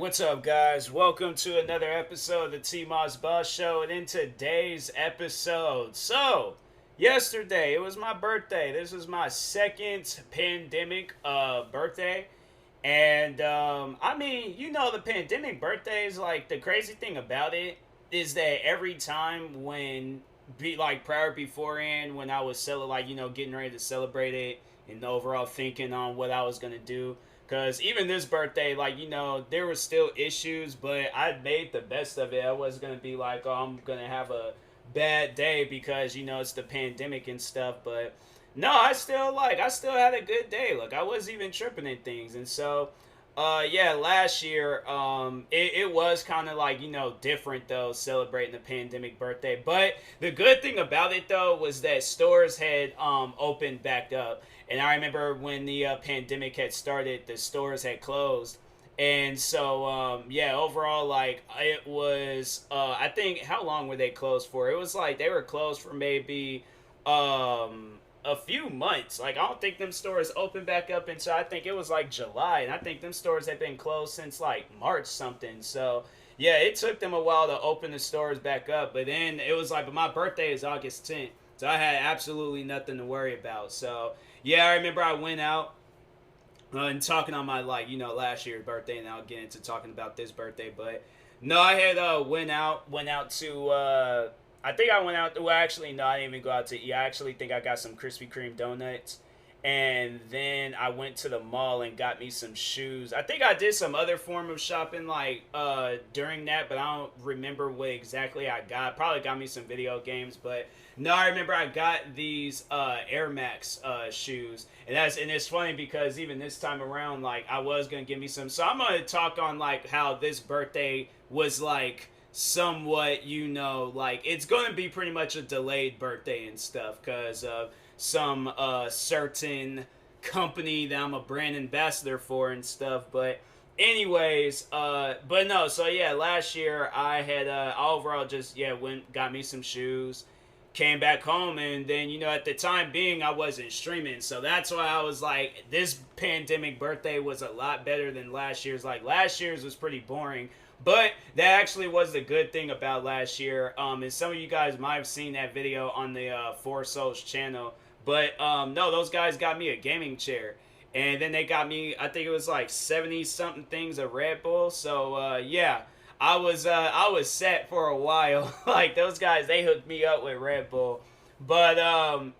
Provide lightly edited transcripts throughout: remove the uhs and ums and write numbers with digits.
What's up, guys? Welcome to another episode of the TMossBoss Show. And in today's episode, yesterday it was my birthday. This was my second pandemic birthday. And the pandemic birthdays, like, the crazy thing about it is that every time prior beforehand, when I was getting ready to celebrate it and overall thinking on what I was gonna do. Because even this birthday, there were still issues, but I made the best of it. I wasn't going to be like, oh, I'm going to have a bad day because, it's the pandemic and stuff. But no, I still had a good day. Look, I wasn't even tripping at things. And so, last year, it was kind of different though, celebrating the pandemic birthday. But the good thing about it though was that stores had opened back up. And I remember when the pandemic had started, the stores had closed. And so, overall, it was, I think, how long were they closed for? It was they were closed for maybe a few months. I don't think them stores opened back up until I think it was July. And I think them stores had been closed since March something. So, yeah, it took them a while to open the stores back up. But then it was but my birthday is August 10th. So I had absolutely nothing to worry about. So, yeah, I remember I went out and talking on my, last year's birthday, and I'll get into talking about this birthday. But, no, I had went out to, I think I went out, well, actually, no, I didn't even go out to eat. I actually think I got some Krispy Kreme donuts. And then I went to the mall and got me some shoes. I think I did some other form of shopping, during that, but I don't remember what exactly I got. Probably got me some video games, but no, I remember I got these Air Max shoes, and it's funny because even this time around, I was gonna give me some. So I'm gonna talk on how this birthday was somewhat, it's gonna be pretty much a delayed birthday and stuff because of some certain company that I'm a brand ambassador for and stuff. But anyways, but no, so yeah, last year I had overall just got me some shoes, came back home, and then at the time being I wasn't streaming, so that's why I was this pandemic birthday was a lot better than last year's. Last year's was pretty boring, but that actually was the good thing about last year. And some of you guys might have seen that video on the Four Souls channel. But no, those guys got me a gaming chair. And then they got me, I think it was 70 something things of Red Bull. So yeah, I was set for a while. Those guys, they hooked me up with Red Bull. But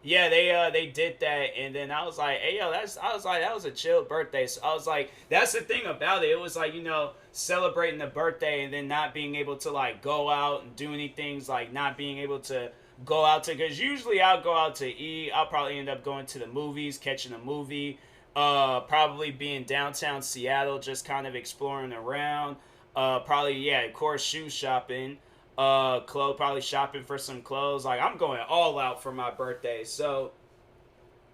yeah, they did that, and then I was like, hey yo, that was a chill birthday. So I was like, that's the thing about it. It was celebrating the birthday and then not being able to go out and do anything, not being able to go out to, because usually I'll go out to eat. I'll probably end up going to the movies, catching a movie, probably being downtown Seattle, just kind of exploring around. Probably, yeah, of course, shoe shopping. Probably shopping for some clothes. I'm going all out for my birthday. So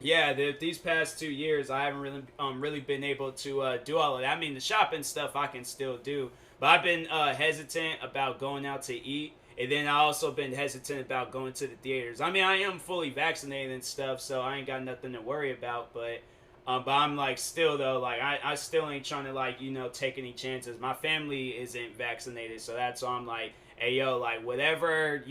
yeah, these past 2 years I haven't really been able to do all of that. I mean, the shopping stuff I can still do, but I've been hesitant about going out to eat. And then I also been hesitant about going to the theaters. I mean, I am fully vaccinated and stuff, so I ain't got nothing to worry about. But I'm still though, I still ain't trying to take any chances. My family isn't vaccinated, so that's why I'm hey yo, whatever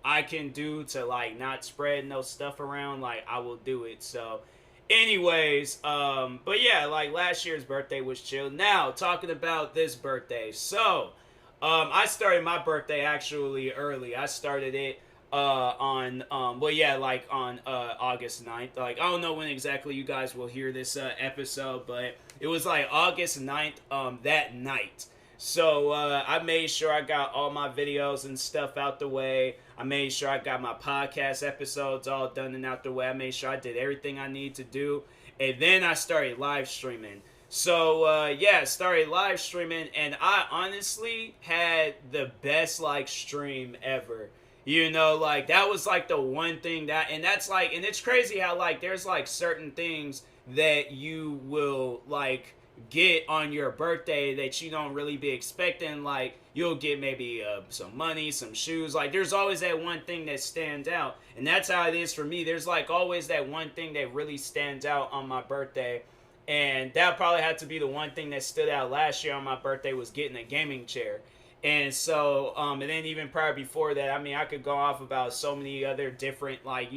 I can do to not spread no stuff around, I will do it. So anyways, but yeah, last year's birthday was chill. Now talking about this birthday, so I started my birthday actually early. I started it on August 9th. I don't know when exactly you guys will hear this episode, but it was August 9th that night. So I made sure I got all my videos and stuff out the way. I made sure I got my podcast episodes all done and out the way. I made sure I did everything I need to do, and then I started live streaming. So yeah, started live streaming, and I honestly had the best stream ever. That was the one thing and that's and it's crazy how there's certain things that you will get on your birthday that you don't really be expecting. You'll get maybe some money, some shoes. There's always that one thing that stands out, and that's how it is for me. There's always that one thing that really stands out on my birthday. And that probably had to be the one thing that stood out last year on my birthday was getting a gaming chair. And so, and then even prior before that, I mean, I could go off about so many other different, like,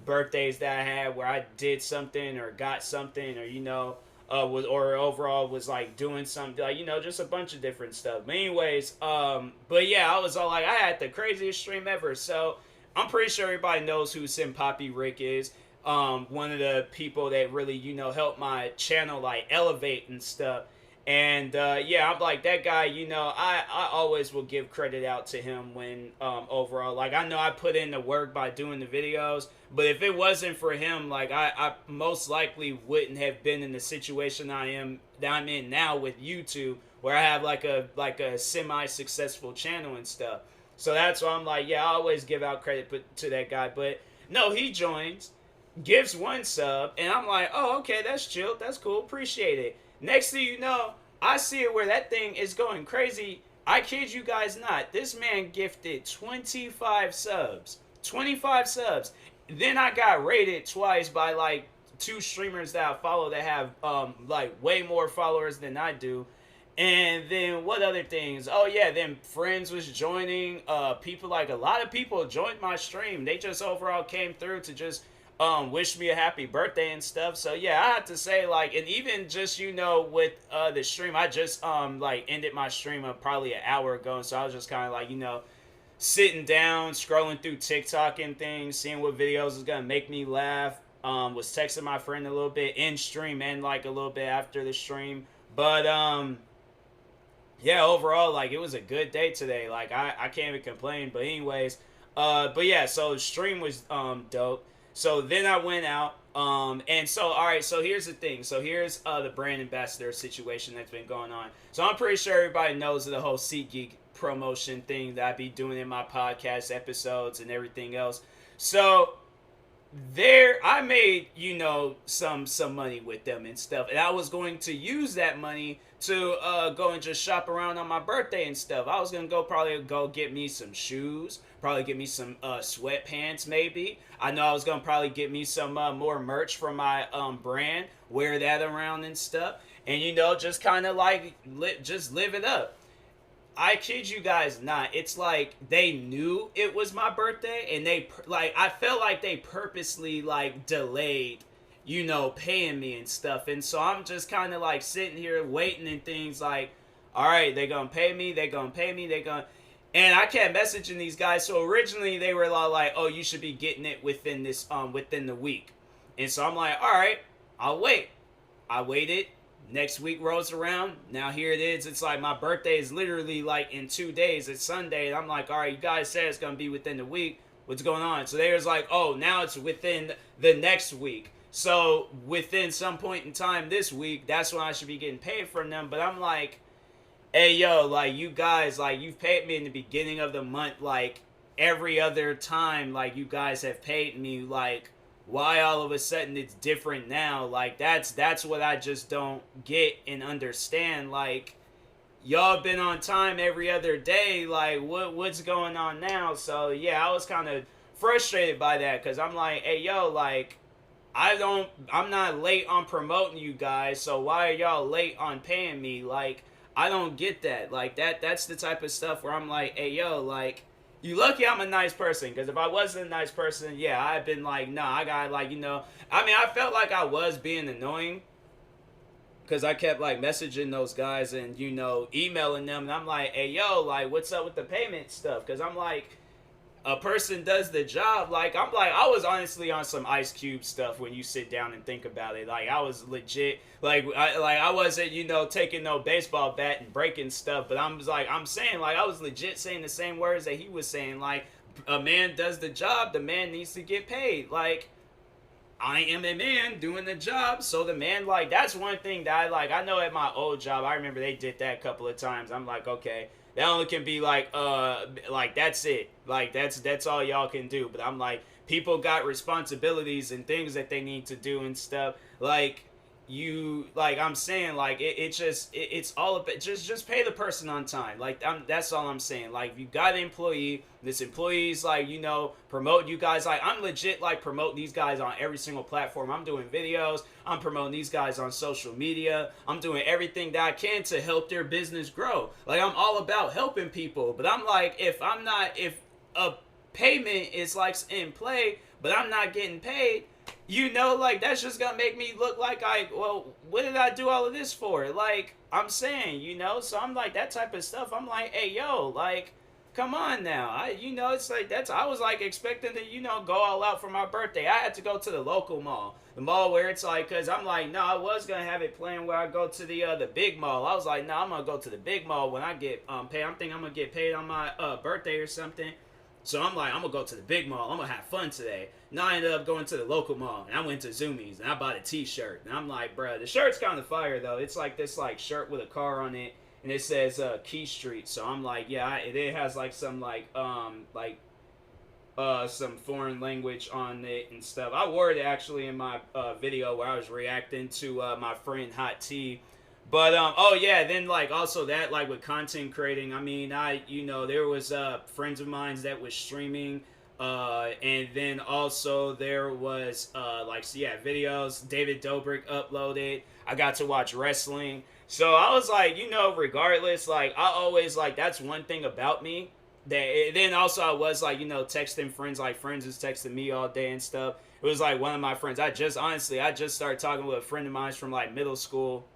birthdays that I had where I did something or got something, or, was, or overall was like doing something, like, just a bunch of different stuff. But anyways, but yeah, I was all like, I had the craziest stream ever. So I'm pretty sure everybody knows who Sim Poppy Rick is. One of the people that really, helped my channel like elevate and stuff. And yeah, I'm like that guy. I always will give credit out to him when overall, like, I know I put in the work by doing the videos, but if it wasn't for him, like, I most likely wouldn't have been in the situation I'm in now with YouTube, where I have like a semi-successful channel and stuff. So that's why I'm like, yeah, I always give out credit to that guy. But no, he joins, gives one sub, and I'm like, oh, okay, that's chill, that's cool, appreciate it. Next thing you know, I see it where that thing is going crazy. I kid you guys not. This man gifted 25 subs. 25 subs. Then I got rated twice by like 2 streamers that I follow that have like way more followers than I do. And then what other things? Oh yeah, then friends was joining. People, like a lot of people joined my stream. They just overall came through to just wish me a happy birthday and stuff. So yeah, I have to say, like, and even just, with the stream, I just like ended my stream probably an hour ago. So I was just kind of like, sitting down, scrolling through TikTok and things, seeing what videos is gonna make me laugh. Was texting my friend a little bit in stream and like a little bit after the stream. But yeah, overall, like, it was a good day today. Like, I can't even complain. But anyways, but yeah, so the stream was dope. So then I went out, and so, all right, so here's the thing. So here's the brand ambassador situation that's been going on. So I'm pretty sure everybody knows the whole SeatGeek promotion thing that I be doing in my podcast episodes and everything else. So there, I made, some money with them and stuff. And I was going to use that money to go and just shop around on my birthday and stuff. I was going to probably go get me some shoes, probably get me some sweatpants maybe. I know I was going to probably get me some more merch from my brand, wear that around and stuff. And, just kind of like, just live it up. I kid you guys not. It's like they knew it was my birthday, and I felt like they purposely like delayed, paying me and stuff. And so I'm just kind of like sitting here waiting and things like, all right, they gonna pay me, and I kept messaging these guys. So originally they were like, oh, you should be getting it within the week. And so I'm like, all right, I'll wait. I waited. Next week rolls around. Now here it is. It's like my birthday is literally like in 2 days. It's Sunday. And I'm like, all right, you guys said it's going to be within the week. What's going on? So they was like, oh, now it's within the next week. So within some point in time this week, that's when I should be getting paid from them. But I'm like, hey, yo, like, you guys, like, you've paid me in the beginning of the month, like, every other time, like, you guys have paid me, like, why all of a sudden it's different now? Like, that's what I just don't get and understand. Like, y'all been on time every other day. Like, what's going on now? So yeah, I was kind of frustrated by that, because I'm like, hey, yo, like, I'm not late on promoting you guys, so why are y'all late on paying me? Like, I don't get that. Like, that's the type of stuff where I'm like, hey, yo, like, you lucky I'm a nice person, because if I wasn't a nice person, yeah, I'd been like, nah, I got, like, I mean, I felt like I was being annoying, because I kept, like, messaging those guys and, emailing them, and I'm like, hey, yo, like, what's up with the payment stuff? Because I'm like, a person does the job. Like, I was honestly on some Ice Cube stuff when you sit down and think about it. Like, I was legit, I wasn't, taking no baseball bat and breaking stuff, but I'm saying, like, I was legit saying the same words that he was saying. Like, a man does the job, the man needs to get paid. Like, I am a man doing the job, so the man, like, that's one thing that I know at my old job, I remember they did that a couple of times. I'm like, okay, that only can be like that's it. Like, that's all y'all can do. But I'm like, people got responsibilities and things that they need to do and stuff. Like, you like I'm saying like it's all about just pay the person on time. Like that's all I'm saying. Like if you got an employee, this employee's like promote you guys. Like I'm legit like promote these guys on every single platform. I'm doing videos, I'm promoting these guys on social media, I'm doing everything that I can to help their business grow. Like I'm all about helping people. But I'm like, if a payment is like in play but I'm not getting paid, like that's just gonna make me look like what did I do all of this for? Like I'm saying, so I'm like that type of stuff. I'm like, hey yo, like come on now. It's like I was like expecting to, go all out for my birthday. I had to go to the local mall. The mall where it's like, cause I'm like, no, I was gonna have it planned where I go to the big mall. I was like, no, I'm gonna go to the big mall when I get paid. I'm thinking I'm gonna get paid on my birthday or something. So I'm like, I'm gonna go to the big mall. I'm gonna have fun today. Now I ended up going to the local mall, and I went to Zoomies, and I bought a T-shirt. And I'm like, bruh, the shirt's kind of fire though. It's like this like shirt with a car on it, and it says Key Street. So I'm like, yeah, it has like some some foreign language on it and stuff. I wore it actually in my video where I was reacting to my friend Hot T. But oh yeah, then like also that like with content creating, I mean there was friends of mine that was streaming, and then also there was videos David Dobrik uploaded. I got to watch wrestling, so I was like regardless, like I always like that's one thing about me. Then also I was like texting friends, like friends is texting me all day and stuff. It was like one of my friends. I just started talking with a friend of mine from like middle school.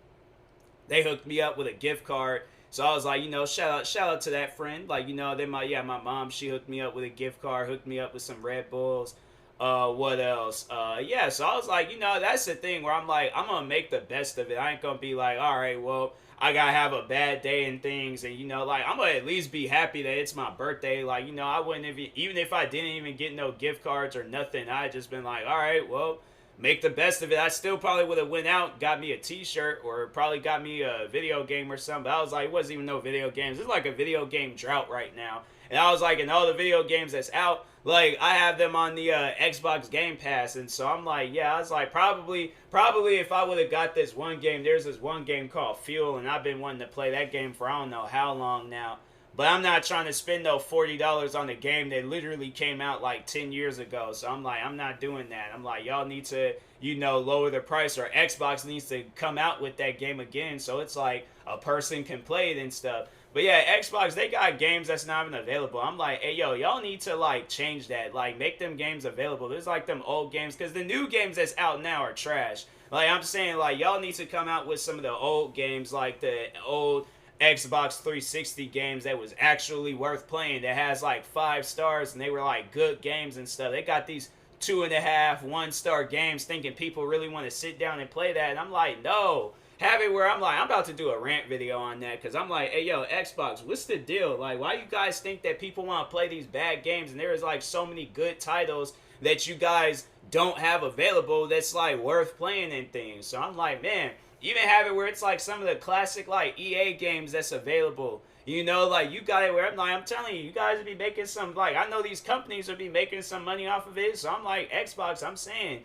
They hooked me up with a gift card. So I was like, shout out to that friend. Like, then my mom, she hooked me up with a gift card, hooked me up with some Red Bulls. What else? Yeah, so I was like, that's the thing where I'm like, I'm going to make the best of it. I ain't going to be like, all right, well, I got to have a bad day and things. And, like, I'm going to at least be happy that it's my birthday. Like, I wouldn't have, even if I didn't even get no gift cards or nothing, I'd just been like, all right, well, make the best of it. I still probably would have went out, got me a T-shirt, or probably got me a video game or something. But I was like, it wasn't even no video games. It's like a video game drought right now. And I was like, in all the video games that's out, like I have them on the Xbox Game Pass, and so I'm like, yeah, I was like, probably if I would have got this one game, there's this one game called Fuel, and I've been wanting to play that game for I don't know how long now. But I'm not trying to spend no $40 on a game that literally came out like 10 years ago. So I'm like, I'm not doing that. I'm like, y'all need to, lower the price, or Xbox needs to come out with that game again. So it's like a person can play it and stuff. But yeah, Xbox, they got games that's not even available. I'm like, hey, yo, y'all need to like change that. Like make them games available. There's like them old games, because the new games that's out now are trash. Like I'm saying, like y'all need to come out with some of the old games, like the old Xbox 360 games that was actually worth playing, that has like 5 stars and they were like good games and stuff. They got these 2.5, 1-star games thinking people really want to sit down and play that. And I'm like, no. Have it where I'm like, I'm about to do a rant video on that, because I'm like, hey yo, Xbox, what's the deal? Like, why you guys think that people want to play these bad games, and there is like so many good titles that you guys don't have available that's like worth playing and things. So I'm like, man, even have it where it's like some of the classic like EA games that's available. Like you got it where I'm like, I'm telling you, you guys would be making some, like, I know these companies would be making some money off of it. So I'm like, Xbox, I'm saying,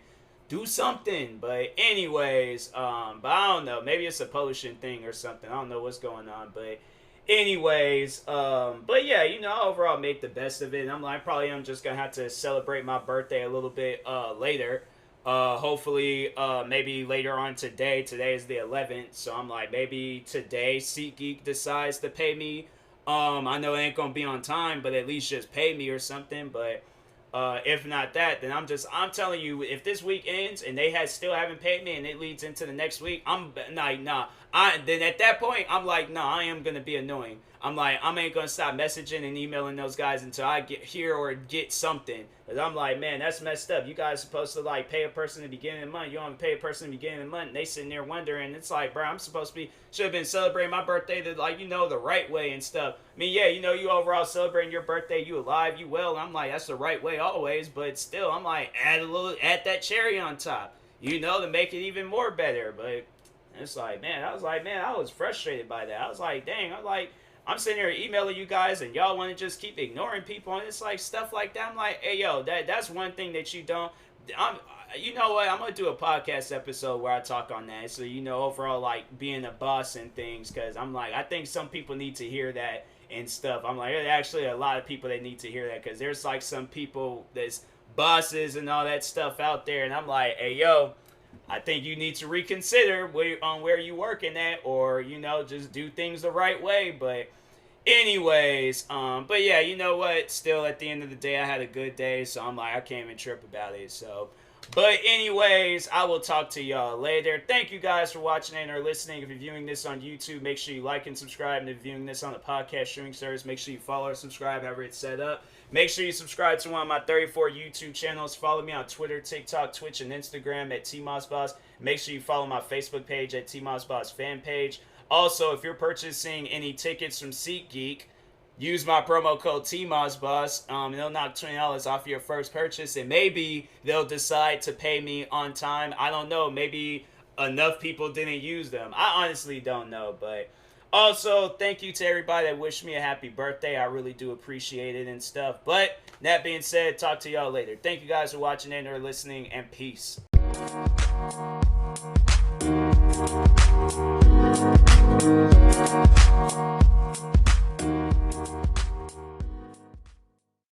do something. But anyways, but I don't know, maybe it's a pollution thing or something. I don't know what's going on, but anyways, but yeah, overall make the best of it. And I'm like, I'm just gonna have to celebrate my birthday a little bit later. Hopefully, maybe later on today. Today is the 11th, so I'm like, maybe today SeatGeek decides to pay me. I know it ain't gonna be on time, but at least just pay me or something. But if not that, then I'm telling you, if this week ends and they still haven't paid me and it leads into the next week, I'm like, nah. Then at that point, I'm like, nah, I am gonna be annoying. I'm like, I ain't gonna stop messaging and emailing those guys until I hear or get something. Cause I'm like, man, that's messed up. You guys are supposed to like pay a person at the beginning of the month. You don't pay a person at the beginning of the month, and they sitting there wondering. It's like, bro, I'm supposed to should have been celebrating my birthday the right way and stuff. I mean, yeah, you overall celebrating your birthday, you alive, you well. I'm like, that's the right way always, but still, I'm like, add that cherry on top, to make it even more better. But it's like, man, I was frustrated by that. I was like, dang, I'm sitting here emailing you guys and y'all want to just keep ignoring people, and it's like stuff like that. I'm like, hey yo, that's one thing that you don't. you know what? I'm gonna do a podcast episode where I talk on that. So overall, like being a boss and things, because I'm like, I think some people need to hear that and stuff. I'm like, there's actually a lot of people that need to hear that, because there's like some people that's bosses and all that stuff out there, and I'm like, hey yo, I think you need to reconsider where you working at, or just do things the right way. But anyways, but yeah, you know what? Still, at the end of the day, I had a good day, so I'm like, I can't even trip about it. So, but anyways, I will talk to y'all later. Thank you guys for watching and or listening. If you're viewing this on YouTube, make sure you like and subscribe. And if you're viewing this on the podcast streaming service, make sure you follow or subscribe, however it's set up. Make sure you subscribe to one of my 34 YouTube channels. Follow me on Twitter, TikTok, Twitch, and Instagram at TMossBoss. Make sure you follow my Facebook page at TMossBoss fan page. Also, if you're purchasing any tickets from SeatGeek, use my promo code TMossBoss. They'll knock $20 off your first purchase, and maybe they'll decide to pay me on time. I don't know. Maybe enough people didn't use them. I honestly don't know. But also, thank you to everybody that wished me a happy birthday. I really do appreciate it and stuff. But that being said, talk to y'all later. Thank you guys for watching and or listening, and peace.